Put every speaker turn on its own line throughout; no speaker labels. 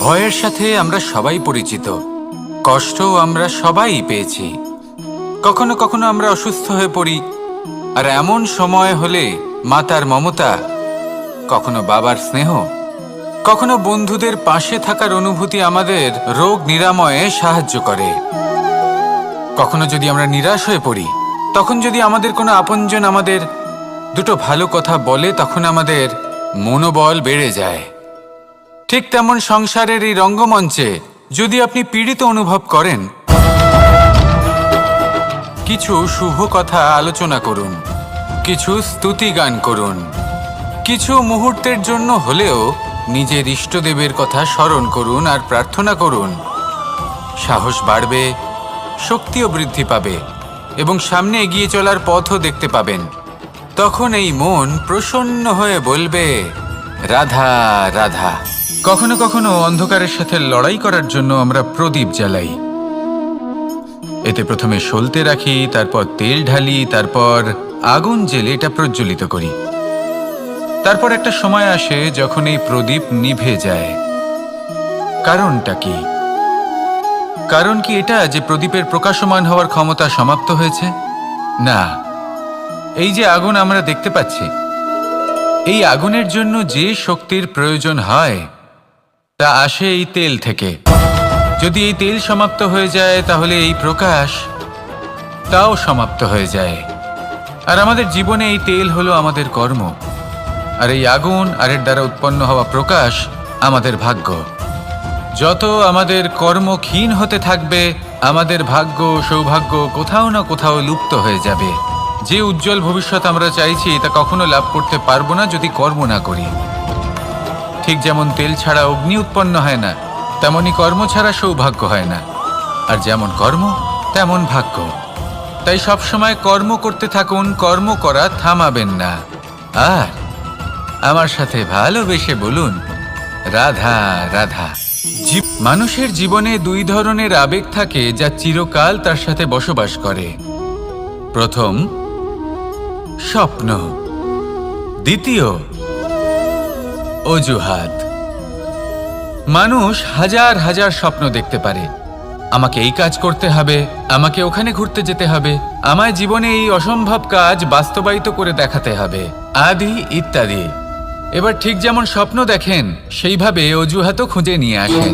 ভয়ের সাথে আমরা সবাই পরিচিত, কষ্টও আমরা সবাই পেয়েছি। কখনো কখনো আমরা অসুস্থ হয়ে পড়ি, আর এমন সময় হলে মাতার মমতা, কখনো বাবার স্নেহ, কখনো বন্ধুদের পাশে থাকার অনুভূতি আমাদের রোগ নিরাময়ে সাহায্য করে। কখনো যদি আমরা নিরাশ হয়ে পড়ি, তখন যদি আমাদের কোনো আপনজন আমাদের দুটো ভালো কথা বলে, তখন আমাদের মনোবল বেড়ে যায়। ঠিক তেমন সংসারের এই রঙ্গমঞ্চে যদি আপনি পীড়িত অনুভব করেন, কিছু শুভ কথা আলোচনা করুন, কিছু স্তুতি গান করুন, কিছু মুহূর্তের জন্য হলেও নিজের ইষ্টদেবের কথা স্মরণ করুন আর প্রার্থনা করুন। সাহস বাড়বে, শক্তিও বৃদ্ধি পাবে এবং সামনে এগিয়ে চলার পথও দেখতে পাবেন। তখন এই মন প্রসন্ন হয়ে বলবে, রাধা রাধা। কখনো কখনো অন্ধকারের সাথে লড়াই করার জন্য আমরা প্রদীপ জ্বালাই। এতে প্রথমে সলতে রাখি, তারপর তেল ঢালি, তারপর আগুন জ্বেলে এটা প্রজ্বলিত করি। তারপর একটা সময় আসে যখন এই প্রদীপ নিভে যায়। কারণটা কি? কারণ কি এটা যে প্রদীপের প্রকাশমান হওয়ার ক্ষমতা সমাপ্ত হয়েছে? না, এই যে আগুন আমরা দেখতে পাচ্ছি, এই আগুনের জন্য যে শক্তির প্রয়োজন হয় তা আসে এই তেল থেকে। যদি এই তেল সমাপ্ত হয়ে যায়, তাহলে এই প্রকাশ তাও সমাপ্ত হয়ে যায়। আর আমাদের জীবনে এই তেল হলো আমাদের কর্ম, আর এই আগুন আর এর দ্বারা উৎপন্ন হওয়া প্রকাশ আমাদের ভাগ্য। যত আমাদের কর্ম ক্ষীণ হতে থাকবে, আমাদের ভাগ্য সৌভাগ্য কোথাও না কোথাও লুপ্ত হয়ে যাবে। যে উজ্জ্বল ভবিষ্যৎ আমরা চাইছি তা কখনো লাভ করতে পারবো না যদি কর্ম না করি। ঠিক যেমন তেল ছাড়া অগ্নি উৎপন্ন হয় না, তেমনি কর্ম ছাড়া সৌভাগ্য হয় না। আর যেমন কর্ম তেমন ভাগ্য। তাই সবসময় কর্ম করতে থাকুন, কর্ম করা থামাবেন না। আর আমার সাথে ভালোবেসে বলুন, রাধা রাধা। মানুষের জীবনে দুই ধরনের আবেগ থাকে যা চিরকাল তার সাথে বসবাস করে। প্রথম, স্বপ্ন। দ্বিতীয়, অজুহাত। মানুষ হাজার হাজার স্বপ্ন দেখতে পারে। আমাকে এই কাজ করতে হবে, আমাকে ওখানে ঘুরতে যেতে হবে, আমায় জীবনে এই অসম্ভব কাজ বাস্তবায়িত করে দেখাতে হবে, আদি ইত্যাদি। এবার ঠিক যেমন স্বপ্ন দেখেন, সেইভাবে অজুহাতও খুঁজে নিয়ে আসেন।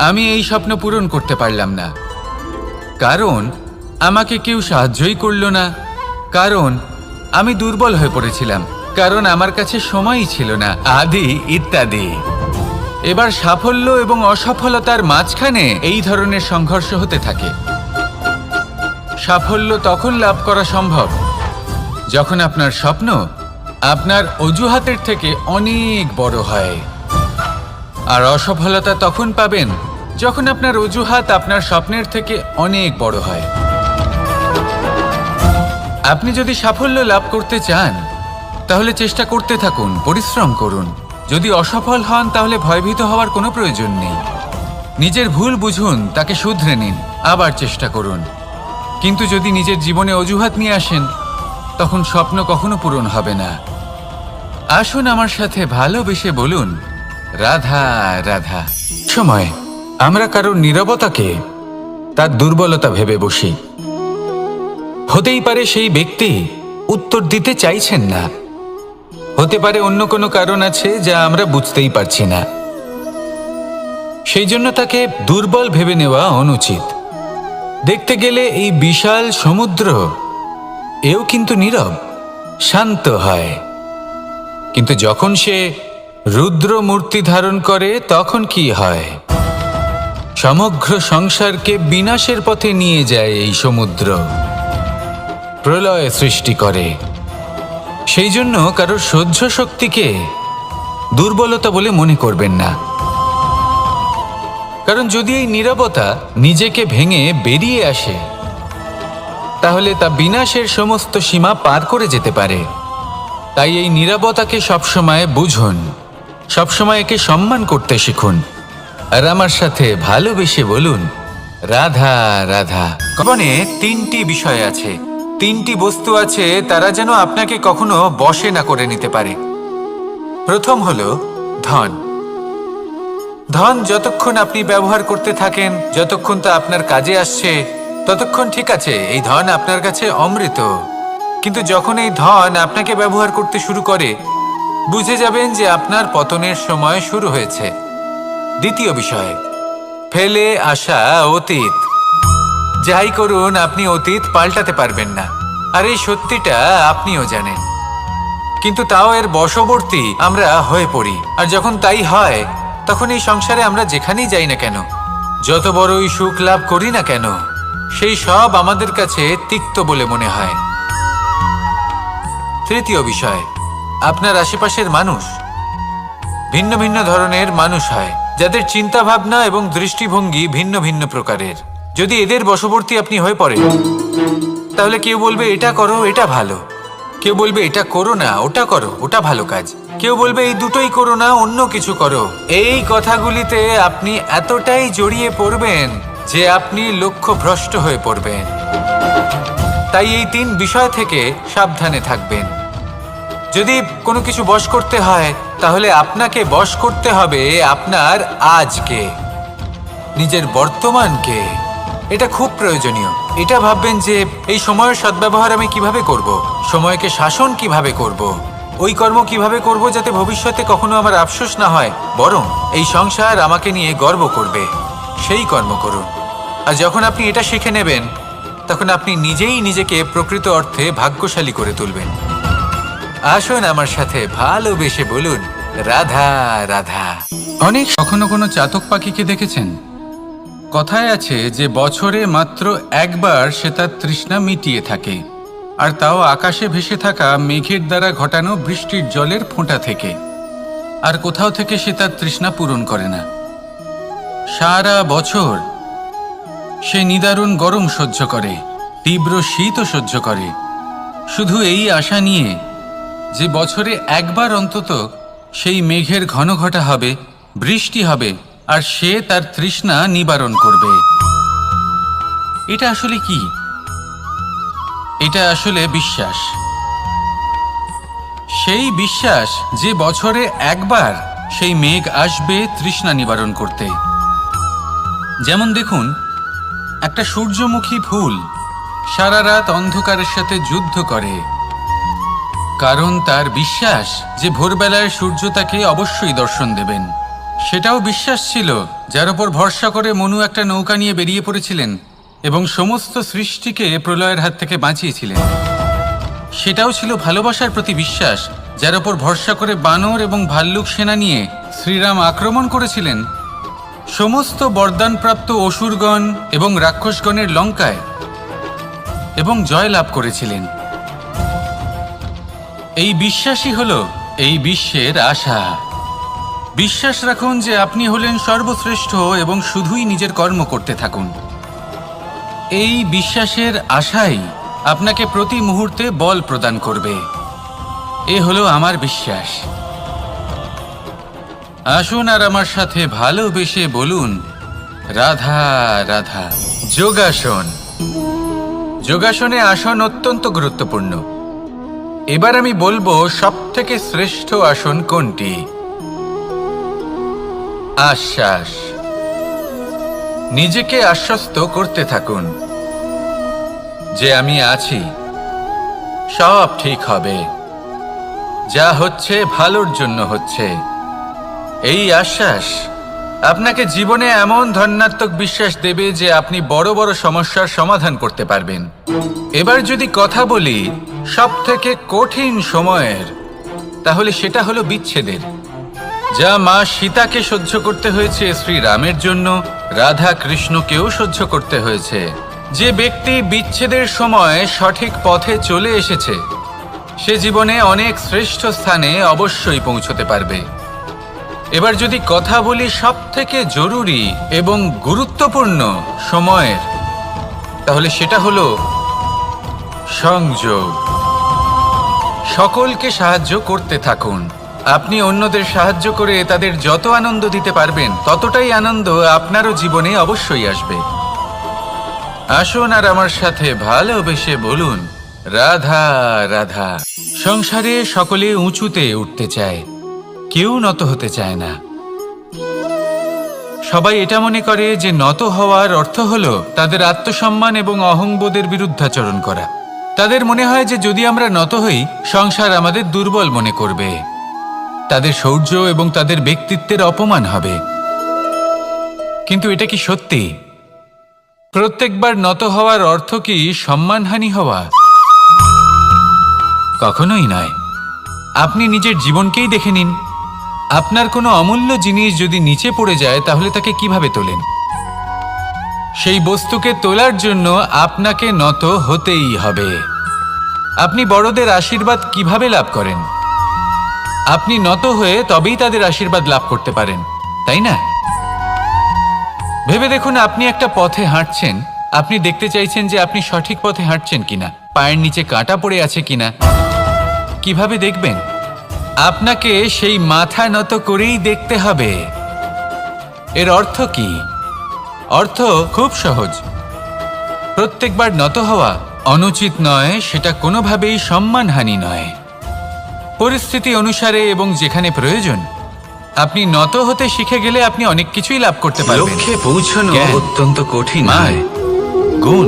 আমি এই স্বপ্ন পূরণ করতে পারলাম না, কারণ আমাকে কেউ সাহায্যই করল না, কারণ আমি দুর্বল হয়ে পড়েছিলাম, কারণ আমার কাছে সময়ই ছিল না, আদি ইত্যাদি। এবার সাফল্য এবং অসফলতার মাঝখানে এই ধরনের সংঘর্ষ হতে থাকে। সাফল্য তখন লাভ করা সম্ভব যখন আপনার স্বপ্ন আপনার অজুহাতের থেকে অনেক বড় হয়, আর অসফলতা তখন পাবেন যখন আপনার অজুহাত আপনার স্বপ্নের থেকে অনেক বড় হয়। আপনি যদি সাফল্য লাভ করতে চান, তাহলে চেষ্টা করতে থাকুন, পরিশ্রম করুন। যদি অসফল হন, তাহলে ভয়ভীত হওয়ার কোনো প্রয়োজন নেই। নিজের ভুল বুঝুন, তাকে শুধরে নিন, আবার চেষ্টা করুন। কিন্তু যদি নিজের জীবনে অজুহাত নিয়ে আসেন, তখন স্বপ্ন কখনো পূরণ হবে না। আসুন আমার সাথে ভালোবেসে বলুন, রাধা রাধা। সময় আমরা কারোর নীরবতাকে তার দুর্বলতা ভেবে বসি। হতেই পারে সেই ব্যক্তি উত্তর দিতে চাইছেন না, হতে পারে অন্য কোনো কারণ আছে যা আমরা বুঝতেই পারছি না। সেই জন্য তাকে দুর্বল ভেবে নেওয়া অনুচিত। দেখতে গেলে এই বিশাল সমুদ্র এও কিন্তু নীরব, শান্ত হয়। কিন্তু যখন সে রুদ্র মূর্তি ধারণ করে, তখন কি হয়? সমগ্র সংসারকে বিনাশের পথে নিয়ে যায় এই সমুদ্র, প্রলয় সৃষ্টি করে। সেই জন্য কারোর সহ্য শক্তিকে দুর্বলতা বলে মনে করবেন না, কারণ যদি এই নীরবতা নিজেকে ভেঙে বেরিয়ে আসে, তাহলে তা বিনাশের সমস্ত সীমা পার করে যেতে পারে। তাই এই নীরবতাকে সবসময় বুঝুন, সবসময় একে সম্মান করতে শিখুন, আর আমার সাথে ভালোবেসে বলুন, রাধা রাধা। জীবনে তিনটি বিষয় আছে, তিনটি বস্তু আছে, তারা যেন আপনাকে কখনো বশে না করে নিতে পারে। প্রথম হলো ধন। ধন যতক্ষণ আপনি ব্যবহার করতে থাকেন, যতক্ষণ তা আপনার কাজে আসছে, ততক্ষণ ঠিক আছে, এই ধন আপনার কাছে অমৃত। কিন্তু যখন এই ধন আপনাকে ব্যবহার করতে শুরু করে, বুঝে যাবেন যে আপনার পতনের সময় শুরু হয়েছে। দ্বিতীয় বিষয়, ফেলে আসা অতীত। যাই করুন, আপনি অতীত পাল্টাতে পারবেন না, আর এই সত্যিটা আপনিও জানেন। কিন্তু তাও এর বশবর্তী আমরা হয়ে পড়ি, আর যখন তাই হয় তখন এই সংসারে আমরা যেখানেই যাই না কেন, যত বড়ই সুখ লাভ করি না কেন, সেই সব আমাদের কাছে তিক্ত বলে মনে হয়। তৃতীয় বিষয়, আপনার আশেপাশের মানুষ ভিন্ন ভিন্ন ধরনের মানুষ হয়, যাদের চিন্তা ভাবনা এবং দৃষ্টিভঙ্গি ভিন্ন ভিন্ন প্রকারের। যদি এদের বশবর্তী আপনি হয়ে পড়েন, তাহলে কেউ বলবে এটা করো, এটা ভালো, কেউ বলবে এটা করো না, ওটা করো, ওটা ভালো কাজ, কেউ বলবে এই দুটোই করো না, অন্য কিছু করো। এই কথাগুলিতে আপনি এতটাই জড়িয়ে পড়বেন যে আপনি লক্ষ্যভ্রষ্ট হয়ে পড়বেন। তাই এই 3 বিষয় থেকে সাবধানে থাকবেন। যদি কোনো কিছু বশ করতে হয়, তাহলে আপনাকে বশ করতে হবে আপনার আজকে, নিজের বর্তমানকে। এটা খুব প্রয়োজনীয়। এটা ভাববেন যে এই সময়ের সদ্ব্যবহার আমি কিভাবে করব, সময়কে শাসন কিভাবে করব, ওই কর্ম কিভাবে করব যাতে ভবিষ্যতে কখনো আমার আফসোস না হয়, বরং এই সংসার আমাকে নিয়ে গর্ব করবে, সেই কর্ম করুন। আর যখন আপনি এটা শিখে নেবেন, তখন আপনি নিজেই নিজেকে প্রকৃত অর্থে ভাগ্যশালী করে তুলবেন। আসুন আমার সাথে ভালোবেসে বলুন, রাধা রাধা। অনেক কখনো কোনো চাতক পাখিকে দেখেছেন? কথায় আছে যে বছরে মাত্র একবার সে তার তৃষ্ণা মিটিয়ে থাকে, আর তাও আকাশে ভেসে থাকা মেঘের দ্বারা ঘটানো বৃষ্টির জলের ফোঁটা থেকে। আর কোথাও থেকে সে তার তৃষ্ণা পূরণ করে না। সারা বছর সে নিদারুণ গরম সহ্য করে, তীব্র শীতও সহ্য করে, শুধু এই আশা নিয়ে যে বছরে একবার অন্তত সেই মেঘের ঘন ঘটা হবে, বৃষ্টি হবে, আর সে তার তৃষ্ণা নিবারণ করবে। এটা আসলে কি? এটা আসলে বিশ্বাস। সেই বিশ্বাস যে বছরে একবার সেই মেঘ আসবে তৃষ্ণা নিবারণ করতে। যেমন দেখুন, একটা সূর্যমুখী ফুল সারা রাত অন্ধকারের সাথে যুদ্ধ করে, কারণ তার বিশ্বাস যে ভোরবেলায় সূর্য তাকে অবশ্যই দর্শন দেবেন। সেটাও বিশ্বাস ছিল যার উপর ভরসা করে মনু একটা নৌকা নিয়ে বেরিয়ে পড়েছিলেন এবং সমস্ত সৃষ্টিকে প্রলয়ের হাত থেকে বাঁচিয়েছিলেন। সেটাও ছিল ভালোবাসার প্রতি বিশ্বাস, যার উপর ভরসা করে বানর এবং ভাল্লুক সেনা নিয়ে শ্রীরাম আক্রমণ করেছিলেন সমস্ত বরদানপ্রাপ্ত অসুরগণ এবং রাক্ষসগণের লঙ্কায়, এবং জয় লাভ করেছিলেন। এই বিশ্বাসই হলো এই বিশ্বের আশা। বিশ্বাস রাখুন যে আপনি হলেন সর্বশ্রেষ্ঠ এবং শুধুই নিজের কর্ম করতে থাকুন। এই বিশ্বাসের আশাই আপনাকে প্রতি মুহূর্তে বল প্রদান করবে। এ হলো আমার বিশ্বাস। আসুন আর আমার সাথে ভালোবেসে বলুন, রাধা রাধা। যোগাসন। যোগাসনে আসন অত্যন্ত গুরুত্বপূর্ণ। এবার আমি বলবো সবথেকে শ্রেষ্ঠ আসন কোনটি। আশ্বাস। নিজেকে আশ্বস্ত করতে থাকুন যে আমি আছি, সব ঠিক হবে, যা হচ্ছে ভালোর জন্য হচ্ছে। এই আশ্বাস আপনাকে জীবনে এমন ধন্যাত্মক বিশ্বাস দেবে যে আপনি বড় বড় সমস্যার সমাধান করতে পারবেন। এবার যদি কথা বলি সবথেকে কঠিন সময়ের, তাহলে সেটা হলো বিচ্ছেদের। যা মা সীতাকে সহ্য করতে হয়েছে শ্রীরামের জন্য, রাধা কৃষ্ণকেও সহ্য করতে হয়েছে। যে ব্যক্তি বিচ্ছেদের সময় সঠিক পথে চলে এসেছে, সে জীবনে অনেক শ্রেষ্ঠ স্থানে অবশ্যই পৌঁছতে পারবে। এবার যদি কথা বলি সবথেকে জরুরি এবং গুরুত্বপূর্ণ সময়ের, তাহলে সেটা হলো সংযোগ। সকলকে সাহায্য করতে থাকুন। আপনি অন্যদের সাহায্য করে তাদের যত আনন্দ দিতে পারবেন, ততটাই আনন্দ আপনারও জীবনে অবশ্যই আসবে। আসুন আর আমার সাথে ভালোবেসে বলুন, রাধা রাধা। সংসারে সকলে উঁচুতে উঠতে চায়, কেউ নত হতে চায় না। সবাই এটা মনে করে যে নত হওয়ার অর্থ হলো তাদের আত্মসম্মান এবং অহংবোধের বিরুদ্ধাচরণ করা। তাদের মনে হয় যে যদি আমরা নত হই, সংসার আমাদের দুর্বল মনে করবে, তাদের শৌর্য এবং তাদের ব্যক্তিত্বের অপমান হবে। কিন্তু এটা কি সত্যি? প্রত্যেকবার নত হওয়ার অর্থ কি সম্মানহানি হওয়া? কখনোই নয়। আপনি নিজের জীবনকেই দেখে নিন। আপনার কোনো অমূল্য জিনিস যদি নিচে পড়ে যায় তাহলে তাকে কিভাবে তোলেন? সেই বস্তুকে তোলার জন্য আপনাকে নত হতেই হবে। আপনি বড়দের আশীর্বাদ কিভাবে লাভ করেন? আপনি নত হয়ে তবেই তাদের আশীর্বাদ লাভ করতে পারেন, তাই না? ভেবে দেখুন, আপনি একটা পথে হাঁটছেন। আপনি দেখতে চাইছেন যে আপনি সঠিক পথে হাঁটছেন কিনা, পায়ের নিচে কাঁটা পড়ে আছে কিনা। কিভাবে দেখবেন? আপনাকে সেই মাথা নত করেই দেখতে হবে। এর অর্থ কি? অর্থ খুব সহজ। প্রত্যেকবার নত হওয়া অনুচিত নয়, সেটা কোনোভাবেই সম্মানহানি নয়। পরিস্থিতি অনুসারে এবং যেখানে প্রয়োজন আপনি নত হতে শিখে গেলে আপনি অনেক কিছুই লাভ করতে পারবেন।
লক্ষ্যে পৌঁছানো অত্যন্ত কঠিন হয়।
গুণ,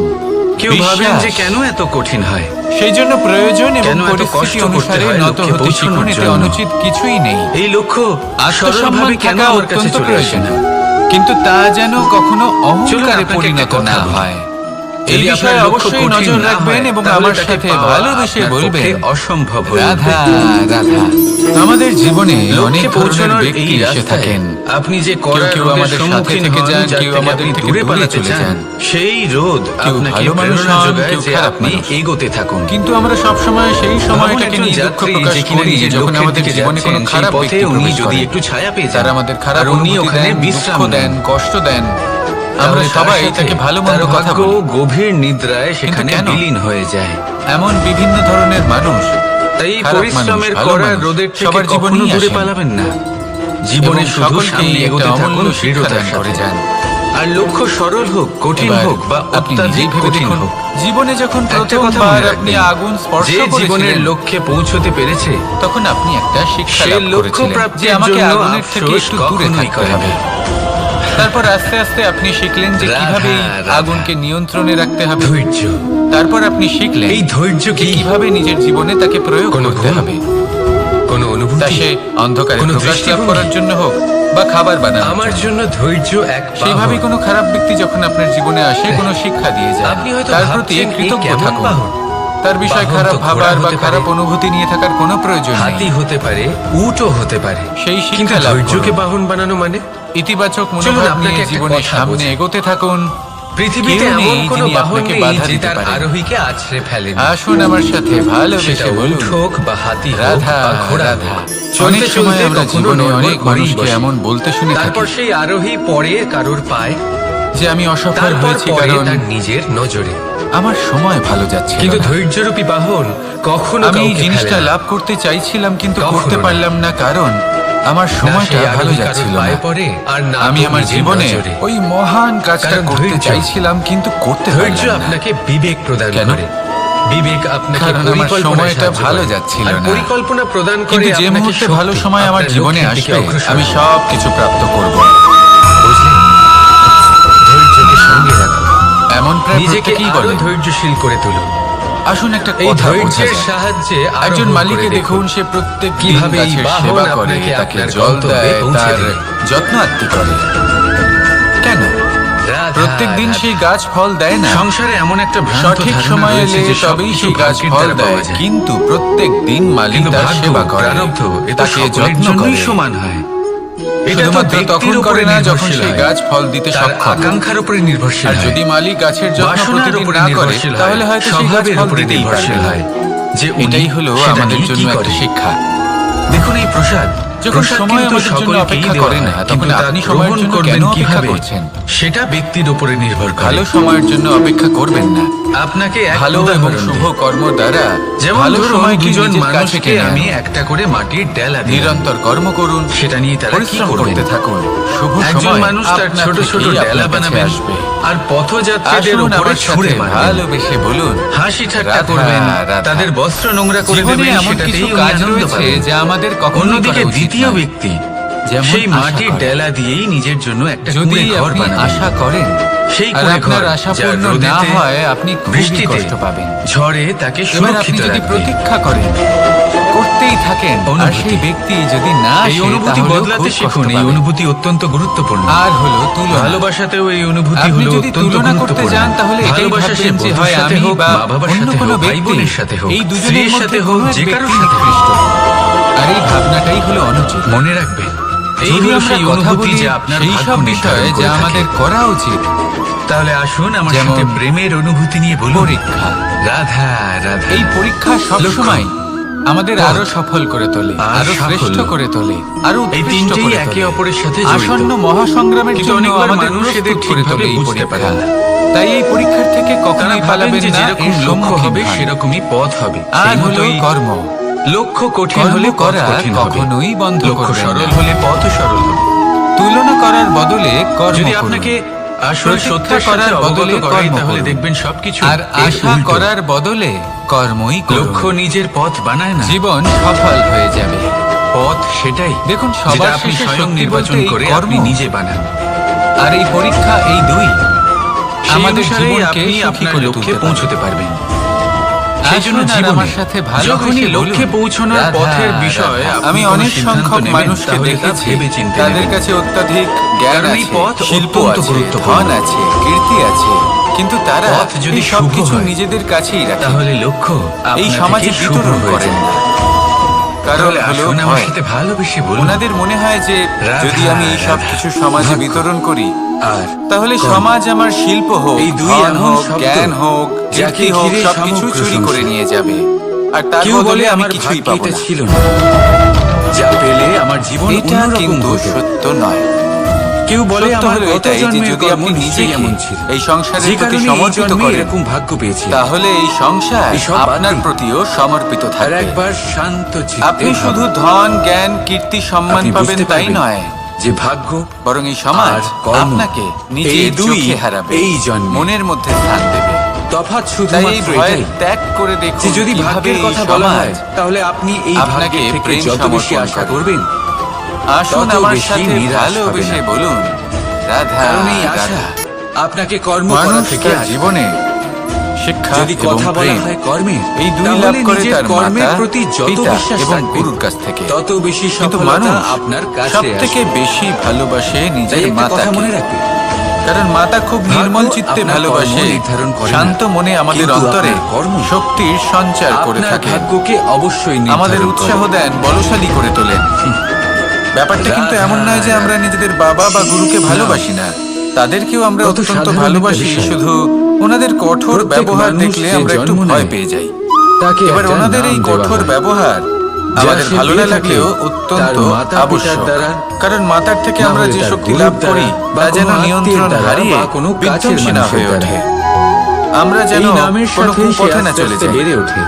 কেউ ভাবেন যে কেন এত কঠিন হয়?
সেই জন্য প্রয়োজন এবং পরিস্থিতি অনুসারে নত হতে শিখুন। এতে অনুচিত কিছুই নেই।
এই লক্ষ্য
আত্মসম্মান
কেন
থাকা
আমার কাছে
অত্যন্ত
চলে আসে
প্রয়োজন,
না?
কিন্তু তা যেন কখনো অহংকারে
আপনাকে
পরিণত
একটা কথা
না
বলি।
হয়। এই
যদি
বিষয়ে
আপনার লক্ষ্য
অবশ্যই
কঠিন
নজর
না
রাখবেন
হয়,
এবং
তাহলে
আমার
তাকে
সাথে
পাওয়া
ভালোবেসে
আপনার
বলবেন,
পক্ষে অসম্ভব হয়ে
রাধা
উঠবে।
রাধা। আমাদের জীবনে অনেক
লক্ষ্যে
ধরনের
পৌঁছানোর
ব্যক্তি
এই
এসে
রাস্তায়
থাকেন।
আপনি যে
কেউ
কড়া
কেউ
রোদের
আমাদের সাথে
সম্মুখীন
থেকে
হন,
যান,
যার
কেউ
থেকে
আমাদের
আপনি
থেকে
দূরে
দূরে
পালাতে
চলে
চান,
যান।
সেই রোদ
কেউ
আপনাকে
ভালো মানুষ
প্রেরণা
হন,
যোগায়
কেউ
যে
খারাপ
আপনি
মানুষ।
এগোতে থাকুন।
কিন্তু আমরা সবসময় সেই সময়টাকে
ভাবুন
নিয়ে
একজন
দুঃখ
যাত্রী
প্রকাশ
যে কিনা
করি
নিজের
যখন
লক্ষ্যের
আমাদের
দিকে
জীবনে কোনো
যাচ্ছেন,
খারাপ
সেই পথে
ব্যক্তি
উনি
প্রবেশ
যদি
করেন।
একটু ছায়া পেয়ে যান,
তারা আমাদের খারাপ
আর উনি
অনুভূতি
ওখানে
দেন,
বিশ্রাম
দুঃখ
নেন,
দেন, কষ্ট দেন। আমরা
তাহলে তার
সবাই
সাথে
তাকে ভালো মন্দ
তার
কথা
ভাগ্য
বলি।
গভীর নিদ্রায় সেখানে
কেন?
বিলীন হয়ে যায়।
এমন বিভিন্ন ধরনের মানুষ,
তাই
খারাপ
পরিশ্রমের
মানুষ, ভালো
কড়া
মানুষ,
রোদের থেকে
সবার
কখনো
জীবনেই
দূরে
আসেন।
পালাবেন না। জীবনে
এবং
শুধু
সকলকেই
সামনে
একটা
এগোতে থাকুন
অমূল্য শিক্ষা
দৃঢ়তার
দান করে
সাথে।
যান।
আর লক্ষ্য সরল হোক, কঠিন
এবার
হোক বা
আপনি
অত্যাধিক
নিজেই ভেবে
কঠিন
দেখুন,
হোক,
জীবনে যখন
একটা কথা
প্রথমবার
মনে
আপনি
রাখবেন,
আগুন স্পর্শ
যে জীবনের
করেছিলেন,
লক্ষ্যে পৌঁছতে পেরেছে
তখন আপনি একটা শিক্ষা
সে
লাভ
লক্ষ্য
করেছিলেন যে
প্রাপ্তির
আমাকে
জন্য
আগুনের থেকে
আফসোস
একটু দূরে
কখনোই
থাকতে
করে
হবে।
না।
তারপর আস্তে আস্তে আপনি শিখলেন যে
রাধা,
কিভাবে এই
রাধা।
আগুনকে নিয়ন্ত্রণে রাখতে হবে।
ধৈর্য,
তারপর আপনি শিখলেন
এই ধৈর্য
যে
কি
কিভাবে নিজের জীবনে তাকে প্রয়োগ
কোনো
করতে
গুণ?
হবে।
কোনো
তা
অনুভূতি,
সে অন্ধকারে
কোনো
প্রকাশ লাভ
দৃষ্টিভঙ্গি?
করার জন্য হোক বা খাবার বানানো।
আমার জন্য ধৈর্য এক
সেইভাবে
বাহন।
কোনো খারাপ ব্যক্তি যখন আপনার জীবনে আসে কোনো শিক্ষা দিয়ে যায়,
আপনি হয়তো
তার প্রতি
ভাবছেন,
কৃতজ্ঞ
এই কেমন
থাকুন।
বাহন?
তার বিষয়ে
বাহন
খারাপ
তো
ভাবার
ঘোড়া
বা
হতে
খারাপ
পারে,
অনুভূতি নিয়ে থাকার কোনো প্রয়োজন
হাতি
নেই।
হতে পারে, উটও হতে পারে,
সেই
কিন্তু
শিক্ষা লাভ
ধৈর্যকে
করুন।
বাহন বানানো মানে
ইতিবাচক
চলুন
মনোভাব
আপনাকে
নিয়ে
একটা
জীবনে
কথা
সামনে
বোঝাই।
এগোতে থাকুন।
পৃথিবীতে
কেউ নেই
এমন কোনো
যিনি
বাহন
আপনাকে
নেই
বাধা
যে
দিতে
তার
পারে।
আরোহীকে আছড়ে ফেলেন।
আসুন আমার সাথে
সেটা
ভালোবেসে
উট
বলুন,
হোক বা হাতি হোক
রাধা
বা ঘোড়া
রাধা।
হোক।
অনেক
চলতে
সময়
চলতে
আমরা
কখনো
জীবনে
নড়বড়
অনেক
করেই
মানুষকে
বসি।
এমন বলতে শুনে থাকি
তারপর সেই আরোহী পড়ে কারোর পায়,
যে আমি অসফল
তারপর
হয়েছি
পরে
কারণ
তার নিজের নজরে।
আমার সময় ভালো যাচ্ছে
কিন্তু
না।
ধৈর্যরূপী বাহন কখনো
আমি এই
কাউকে
জিনিসটা
ফেলে না।
লাভ করতে চাইছিলাম কিন্তু
কখনো
করতে
না।
পারলাম না কারণ আমার
না
সময়টা
সেই
ভালো
আরোহী কারোর
যাচ্ছিল
পায়ে
না।
পড়ে, আর না
আমি
তো
আমার
নিজের
জীবনে
নজরে।
ওই মহান কাজটা
কারণ
করতে
ধৈর্য-
চাইছিলাম কিন্তু করতে
ধৈর্য
পারলাম না।
আপনাকে বিবেক প্রদান
কেন?
করে। বিবেক আপনাকে
কারণ আমার
পরিকল্পনায়
সময়টা
সাহায্য
ভালো
করে।
যাচ্ছিল
আর
না।
পরিকল্পনা প্রদান করে
কিন্তু যে
আপনাকে
মুহূর্তে
শক্তি,
ভালো সময় আমার
আপনার
জীবনে
লক্ষ্যের দিকে
আসবে
অগ্রসর
আমি
হন।
সব কিছু প্রাপ্ত করব।
বুঝলেন? ধৈর্যকে সঙ্গে রাখুন,
এমন প্রায়
নিজেকে
প্রত্যেকেই
আরো
বলে।
ধৈর্যশীল করে তুলুন।
আসুন একটা
এই
কথা বোঝা
ধৈর্যের
যায়।
সাহায্যে
একজন
আরোহণ
মালিকে
করে
দেখুন, সে প্রত্যেক দিন
কিভাবে এই
গাছের
বাহন
সেবা করে,
আপনাকে
তাকে
আপনার
জল
গন্তব্যে
দেয়,
পৌঁছে
তার
দেবে।
যত্ন আত্তি করে। কেন?
রাধা,
প্রত্যেক দিন
রাধা।
সেই গাছ ফল দেয় না।
সংসারে এমন একটা ভ্রান্ত
সঠিক
ধারণা
সময়
রয়েছে
এলে
যে
তবেই
সবকিছু
সেই গাছ
ভাগ্যের
ফল
দ্বারা পাওয়া
দেয়,
যায়।
কিন্তু প্রত্যেক দিন মালিক
কিন্তু
তার
ভাগ্য,
সেবা করে,
প্রারব্ধ এ তো
তাকে
সকলের
যত্ন
জন্যই
করে।
সমান হয়। এটা তো
শুধুমাত্র
ব্যক্তির
তখন
উপরে
করে না যখন
নির্ভরশীল
সেই
হয়।
গাছ ফল দিতে
তার
সক্ষম।
আকাঙ্ক্ষার উপরে নির্ভরশীল
আর
হয়।
যদি মালিক গাছের যত্ন
বাসনার
প্রতিদিন
উপরে
না করে
নির্ভরশীল হয়।
তাহলে হয়তো সেই গাছ
স্বভাবের
ফল
উপরে
দিতেই
নির্ভরশীল
পারবে না।
হয়। যে উনি
এটাই হলো
সেটা
আমাদের
নিয়ে
জন্য
কি
একটা
করে।
শিক্ষা।
দেখুন এই প্রসাদ,
যখন
প্রসাদ
সময়
কিন্তু
আমাদের জন্য
সকলকেই
অপেক্ষা
দেওয়া
করে না,
হয়,
তখন
কিন্তু তা
আপনি সময়ের
গ্রহণ
জন্য
করবেন
কেন অপেক্ষা
কিভাবে,
করছেন?
সেটা ব্যক্তির উপরে নির্ভর করে।
ভালো সময়ের জন্য অপেক্ষা করবেন না।
আপনাকে এক
ভালো এবং
উদাহরণ
শুভ
দিই।
কর্ম দ্বারা
যেমন
ভালো
ধরুন
সময়কে
দুজন
নিজের কাছে
মানুষকে
টেনে
আমি
আনুন।
একটা করে মাটির ডেলা দিলাম।
নিরন্তর কর্ম করুন,
সেটা নিয়ে তারা কি
পরিশ্রম
করবেন?
করতে থাকুন। শুভ
একজন
সময়
মানুষ তার
আপনা
ছোট ছোট
থেকেই
ডেলা
আপনার কাছে
বানাবেন
আসবে।
আর পথযাত্রীদের
আসুন
উপরে
আমার
ছুঁড়ে
সাথে
মারবেন।
ভালোবেসে বলুন,
হাসি ঠাট্টা
রাধা,
করবেন,
রাধা।
তাদের বস্ত্র নোংরা করে
জীবনে
দেবেন,
এমন কিছু
সেটাতেই উনি
কাজ
আনন্দ
রয়েছে
পাবেন।
যা আমাদের কখনোই
অন্যদিকে
করা উচিত
দ্বিতীয়
নয়।
ব্যক্তি
যেমন
সেই
আশা
মাটির
করেন।
ডেলা দিয়েই নিজের জন্য একটা
যদি
কুঁড়ে ঘর
আপনি
বানাবেন।
আশা করেন
সেই
আর
কুঁড়ে
আপনার
ঘর
আশা
যা
পূর্ণ না
রোদেতে,
হয়, আপনি খুবই
বৃষ্টিতে,
কষ্ট পাবেন।
ঝড়ে তাকে
এবার আপনি
সুরক্ষিত
যদি
রাখবে।
প্রতীক্ষা করেন, করতেই থাকেন, আর
অনুভূতি।
সেই ব্যক্তি যদি না
এই
আসে,
অনুভূতি
তাহলেও
বদলাতে
খুব
শিখুন।
কষ্ট
এই
পাবেন।
অনুভূতি অত্যন্ত গুরুত্বপূর্ণ।
আর হলো তুলনা।
ভালোবাসাতেও এই অনুভূতি
আপনি
হলো
যদি
অত্যন্ত
তুলনা করতে
গুরুত্বপূর্ণ।
যান, তাহলে এটাই
ভালোবাসা সে
ভাববেন যে
বন্ধুর
হয়
সাথে
আমি
হোক,
বা
মা বাবার
অন্য
সাথে
কোনো
হোক, ভাই
ব্যক্তি,
বোনের সাথে হোক,
এই দুজনের
স্ত্রীর
মধ্যে
সাথে হোক,
কোনো এক
যে কারোর
ব্যক্তি
সাথে হোক।
নিকৃষ্ট। আর এই ভাবনাটাই হলো অনুচিত।
মনে রাখবেন, এই
যদি
হলো
আমরা
সেই
কথা
অনুভূতি
বলি
যা আপনার
সেই
ভাগ্য
সব
নির্ধারণ
বিষয়ে
করে
যা
থাকে।
আমাদের করা উচিত,
তাহলে আসুন আমার
যেমন
সাথে প্রেমের অনুভূতি নিয়ে বলুন।
পরীক্ষা।
রাধা রাধা।
এই পরীক্ষা সবসময় আমাদের
পথ।
আরো সফল করে তোলে,
আর
আরো
সাফল্য।
শ্রেষ্ঠ করে তোলে, আরো
এই
উৎকৃষ্ট
তিনটেই
করে
একে
তোলে।
অপরের সাথে জড়িত।
আসন্ন মহাসংগ্রামের
কিন্তু
জন্য
অনেকবার
আমাদের
মানুষ এদের
প্রস্তুত করে
ঠিকভাবে
তোলে এই
বুঝতে
পরীক্ষা।
পারেন না।
তাই এই পরীক্ষার থেকে
তারা
কখনোই
ভাবেন
পালাবেন
যে
না,
যেরকম
এর
লক্ষ্য
সম্মুখীন
হবে
হন।
সেরকমই পথ হবে।
আর
সেই
হলো
মতোই
কর্ম।
লক্ষ্য কঠিন
কর্ম
হলে পথ
করা
কঠিন হবে।
কখনোই বন্ধ
লক্ষ্য
করবেন
সরল
না।
হলে পথও সরল হবে।
তুলনা করার বদলে কর্ম
যদি
করুন।
আপনাকে আসল
প্রতীক্ষা
সত্যের সাথে
করার
অবগত
বদলে
করাই,
কর্ম
তাহলে
করুন।
দেখবেন সবকিছু
আর
এর
আশা
উল্টো।
করার বদলে কর্মই করুন।
লক্ষ্য নিজের পথ বানায় না,
জীবন সফল হয়ে যাবে।
পথ সেটাই।
দেখুন,
যেটা
সবার
আপনি
শেষে
স্বয়ং
সত্যি
নির্বাচন
বলতে এই
করে
কর্ম
আপনি নিজে বানান।
আর এই পরীক্ষা, এই দুই
সেই
আমাদের
অনুসারেই
জীবনকে
আপনি
সুখী
আপনার
করে
লক্ষ্যে
তুলতে
পৌঁছতে পারবেন। সেই জন্য
আসুন আর
জীবনে
আমার সাথে ভালোবেসে
যখনই
বলুন,
লক্ষ্যে পৌঁছানোর
রাধা,
পথের বিষয়ে
রাধা।
আপনি
আমি
কোনো
অনেক
সিদ্ধান্ত
সংখ্যক
নেবেন,
মানুষকে
তাহলে তা
দেখেছি,
ভেবেচিন্তে
তাদের
নেবেন।
কাছে অত্যাধিক জ্ঞান
কারণ এই
আছে,
পথ
শিল্প
অত্যন্ত
আছে,
গুরুত্বপূর্ণ।
ধন আছে, কীর্তি আছে, কিন্তু তারা
পথ যদি
এই
শুভ
সবকিছু
হয়,
নিজেদের কাছেই রাখে,
তাহলে লক্ষ্য
এই
আপনা
সমাজে
থেকেই শুভ
বিতরণ
হয়ে
করেন
যায়।
না। কারণ
তাহলে
হলো
আসুন আমার
ভয়।
সাথে ভালোবেসে বলুন,
ওনাদের মনে হয় যে
রাধা,
যদি আমি এই সব
রাধা,
কিছু সমাজে
ভাগ্য।
বিতরণ করি,
আর
তাহলে
কর্ম।
সমাজ আমার শিল্প হোক,
এই দুই
ধন
এমন
হোক,
শব্দ
জ্ঞান হোক,
যাকে
কীর্তি হোক,
ঘিরে
সবকিছু
সমগ্র
চুরি করে
সংসার।
নিয়ে যাবে। আর তার
কেউ
বদলে
বলে
আমি
আমার
কিছুই
ভাগ্যে
পাবো
এটা
না।
ছিল না, যা পেলে আমার জীবন
এটা
অন্যরকম
কিন্তু
হতো।
সত্য নয়।
কেউ বলে
সত্য
আমার
হলো
গত
এটাই যে
জন্মের
যদি
কর্ম
আপনি
নিশ্চয়ই
নিজেকে
এমন ছিল,
এই সংসারের
যে
প্রতি
কারণে এই
সমর্পিত
জন্মে
করেন,
এরকম ভাগ্য পেয়েছি।
তাহলে এই সংসার
এসব বাদ
আপনার
দিন।
প্রতিও সমর্পিত
আর
থাকবে।
একবার শান্ত চিত্তে
আপনি
ভাবুন।
শুধু ধন, জ্ঞান, কীর্তি, সম্মান
আপনি
পাবেন
বুঝতে
তাই
পারবেন
নয়,
যে ভাগ্য
বরং এই সমাজ
আর কর্ম,
আপনাকে নিজের
এই দুই
চোখে হারাবে,
এই জন্মে।
মনের মধ্যে স্থান দেবে।
তফাৎ
তাই এই
শুধুমাত্র
ভয়
এটাই
ত্যাগ করে দেখুন
যে যদি
কিভাবে
ভাগ্যের
এই
কথা বলা হয়,
সমাজ
তাহলে আপনি এই
আপনাকে
ভাগ্যের থেকে
প্রেম
যত বেশি
সমর্পণ
আশা
করে।
করবেন,
আসুন
তত
আমার
বেশি
সাথে
নিরাশ
ভালোবেসে
হবে না।
বলুন, রাধা,
কারণ এই আশা
রাধা।
আপনাকে কর্ম করা
মানুষ
থেকে
তার
আটকায়।
জীবনে শিক্ষা
যদি
এবং
কথা বলা
প্রেম
হয় কর্মের,
এই দুই
তাহলে
লাভ করে
নিজের
তার
কর্মের
মাতা,
প্রতি যত
পিতা
বিশ্বাস
এবং
রাখবেন,
গুরুর কাছ থেকে,
তত বেশি
কিন্তু
সফলতা
মানুষ
আপনার কাছে
সব থেকে
আসবে।
বেশি ভালোবাসে
তাই
নিজের
একটা কথা
মাতাকে।
মনে রাখবেন,
কারণ মাতা খুব
ভাগ্য
নির্মল চিত্তে
আপনার
ভালোবাসে,
কর্ম নির্ধারণ করে না,
শান্ত মনে আমাদের
কিন্তু
অন্তরে
আপনার কর্ম
শক্তির সঞ্চার করে
আপনার
থাকে,
ভাগ্যকে অবশ্যই নির্ধারণ
আমাদের
করে।
উৎসাহ দেন, বলশালী করে তোলেন। ব্যাপারটা কিন্তু
রাধা,
এমন নয় যে আমরা নিজেদের বাবা বা গুরুকে ভালোবাসি না, তাদেরকেও আমরা
কত
অত্যন্ত
সাধারণ
ভালোবাসি,
একটা বিষয়।
শুধু ওনাদের কঠোর
প্রত্যেক
ব্যবহার
মানুষ
দেখলে
যে
আমরা একটু
জন্ম
ভয়
নেয়,
পেয়ে যাই।
তাকে
এবার
একটা
ওনাদের এই
নাম দেওয়া
কঠোর
হয়।
ব্যবহার
যা
আমাদের
সে
ভালো
পেয়ে
না লাগলেও
থাকে
অত্যন্ত
তার মাতা-পিতার
আবশ্যক।
দ্বারা,
কারণ মাতার থেকে
না
আমরা
হলে
যে
তার
শক্তি
গুরুর
লাভ
দ্বারা,
করি
বা
তা যেন
কোনো
নিয়ন্ত্রণ
আত্মীয়ের দ্বারা,
হারিয়ে
বা কোনো কাছের
বিধ্বংসী না
মানুষের
হয়ে
দ্বারা।
ওঠে। আমরা যেন
এই নামের
কোনো
সাথে সে
কুপথে না
আস্তে
চলে
আস্তে
যাই,
বেড়ে ওঠে।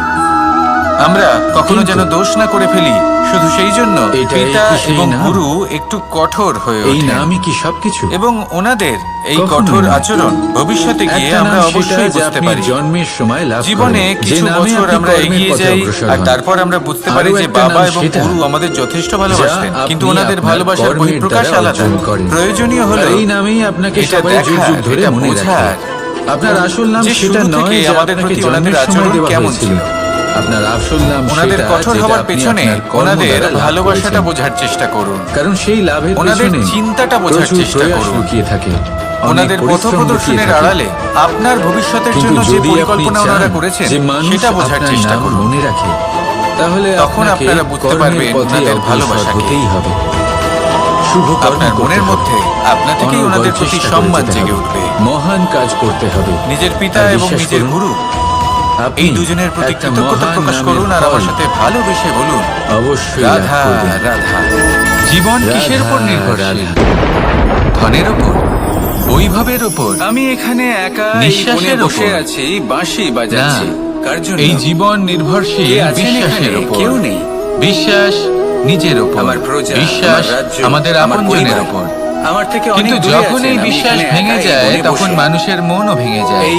আমরা কখনো
কিন্তু
যেন দোষ না করে ফেলি, শুধু সেই জন্য
এটাই
পিতা
কি সেই
এবং
নাম?
গুরু একটু কঠোর হয়ে
এই
ওঠে,
নামই কি সবকিছু?
এবং ওনাদের এই
কখনোই
কঠোর
নয়।
আচরণ ভবিষ্যতে গিয়ে
একটা
আমরা
নাম
অবশ্যই
সেটা যে
বুঝতে
আপনি
পারি।
জন্মের সময় লাভ
জীবনে
করেন, যে
কিছু
নামে
বছর
আপনি
আমরা
কর্মের
এগিয়ে
পথে
যাই,
অগ্রসর
আর
হন।
তারপর আমরা বুঝতে
আরো
পারি যে
একটা
বাবা
নাম
এবং
সেটা,
গুরু আমাদের যথেষ্ট
যা
ভালোবাসতেন,
আপনি
কিন্তু ওনাদের
আপনার
ভালোবাসার
কর্মের
বহিঃপ্রকাশ
দ্বারা
আলাদা।
অর্জন করেন।
প্রয়োজনীয় হলো
আর এই নামেই আপনাকে
এটা
সবাই যুগ
দেখার,
যুগ ধরে
এটা
মনে
বোঝার
রাখে। আপনার আসল নাম
যে
সেটা
শুরু
নয়
থেকে
যে
আমাদের
আপনাকে
প্রতি ওনাদের
জন্মের সময়
আচরণ
দেওয়া
কেমন
হয়েছিল।
ছিল।
আপনার আসল নাম
ওনাদের
সেটা
কঠোর
যেটা
হবার
আপনি
পেছনে
আপনার কর্ম
ওনাদের
দ্বারা লাভ
ভালোবাসাটা
করেছেন।
বোঝার চেষ্টা করুন,
কারণ সেই লাভের
ওনাদের
পেছনে
চিন্তাটা বোঝার
প্রচুর
চেষ্টা
প্রয়াস
করুন।
লুকিয়ে থাকে,
ওনাদের
অনেক
পথ
পরিশ্রম
প্রদর্শনের
লুকিয়ে থাকে।
আড়ালে আপনার ভবিষ্যতের
কিন্তু
জন্য যে
যদি আপনি
পরিকল্পনা
চান
ওনারা করেছেন
যে মানুষ
সেটা বোঝার
আপনার
চেষ্টা
নাম
করুন,
মনে রাখে, তাহলে
তখন
আপনাকে
আপনারা বুঝতে
কর্মের
পারবেন
পথে
ওনাদের
অগ্রসর
ভালোবাসাকে।
হতেই হবে। শুভ কর্ম
আপনার
করতে
মনের
হবে।
মধ্যে আপনা থেকেই
অনর্গল
ওনাদের প্রতি
চেষ্টা করে
সম্মান
যেতে
জেগে
হবে।
উঠবে।
মহান কাজ করতে হবে।
নিজের পিতা
আর
এবং
বিশ্বাস
নিজের
করুন,
গুরু
আপনি
এই দুজনের প্রতি
একটা
কৃতজ্ঞতা
মহান
প্রকাশ
নামের
করুন, আর আমার
ফল
সাথে ভালোবেসে বলুন,
অবশ্যই লাভ
রাধা,
করবেন।
রাধা। জীবন কিসের উপর
রাধা,
নির্ভরশীল?
রাধা।
ধনের উপর, বৈভবের উপর,
আমি এখানে একা এই
নিঃশ্বাসের
কোণে বসে
ওপর।
আছি, বাঁশি বাজাচ্ছি। কার জন্য?
এই জীবন নির্ভরশীল
কে আছেন
বিশ্বাসের
এখানে?
উপর।
কেউ নেই।
বিশ্বাস নিজের উপর,
আমার প্রজা,
বিশ্বাস
আমার রাজ্য,
আমাদের
আমার
আপনজনের
পরিবার।
উপর।
আমার থেকে অনেক
কিন্তু
দূরে
যখন
আছেন,
এই
আমি
বিশ্বাস
এখানে
ভেঙে
একা এই
যায়,
কোণে
তখন
বসে।
মানুষের মনও ভেঙে যায়।
এই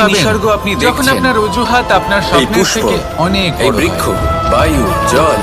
পাবেন
নিসর্গ আপনি
যখন
দেখছেন?
আপনার অজুহাত আপনার
এই
স্বপ্নের
পুষ্প,
থেকে অনেক
এই
বড়
বৃক্ষ,
হয়।
বায়ু, জল,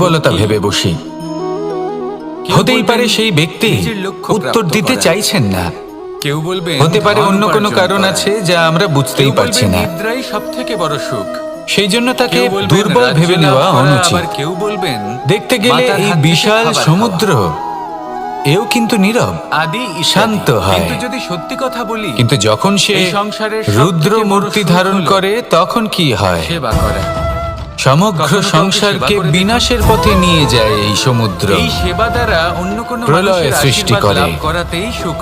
দুর্বলতা ভেবে বসি। হতেই পারে সেই ব্যক্তি
নিজের লক্ষ্য
উত্তর
প্রাপ্ত
দিতে
করা।
চাইছেন না,
কেউ বলবেন
হতে পারে
ধন
অন্য কোনো
উপার্জন
কারণ
করা।
আছে যা আমরা বুঝতেই পারছি না।
নিদ্রাই সবথেকে বড় সুখ।
সেই জন্য তাকে
কেউ বলবেন
দুর্বল
রাজ্য
ভেবে
লাভ
নেওয়া
করা,
অনুচিত।
আবার কেউ বলবেন
দেখতে গেলে
মাতার
এই
হাত থেকে
বিশাল
খাবার
সমুদ্র এও কিন্তু নীরব,
আদি ইত্যাদি।
শান্ত হয়।
কিন্তু যদি সত্যি কথা বলি,
কিন্তু যখন সে
এই সংসারের সবথেকে
রুদ্র
বড়
মূর্তি
সুখ
ধারণ
হলো
করে তখন কি হয়?
সেবা করা।
সমগ্র
কখনো কাউকে
সংসারকে
সেবা করে
বিনাশের পথে নিয়ে যায় এই সমুদ্র।
এই সেবা দ্বারা অন্য কোনো
প্রলয়
মানুষের
সৃষ্টি
আশীর্বাদ
করে।
লাভ করাতেই সুখ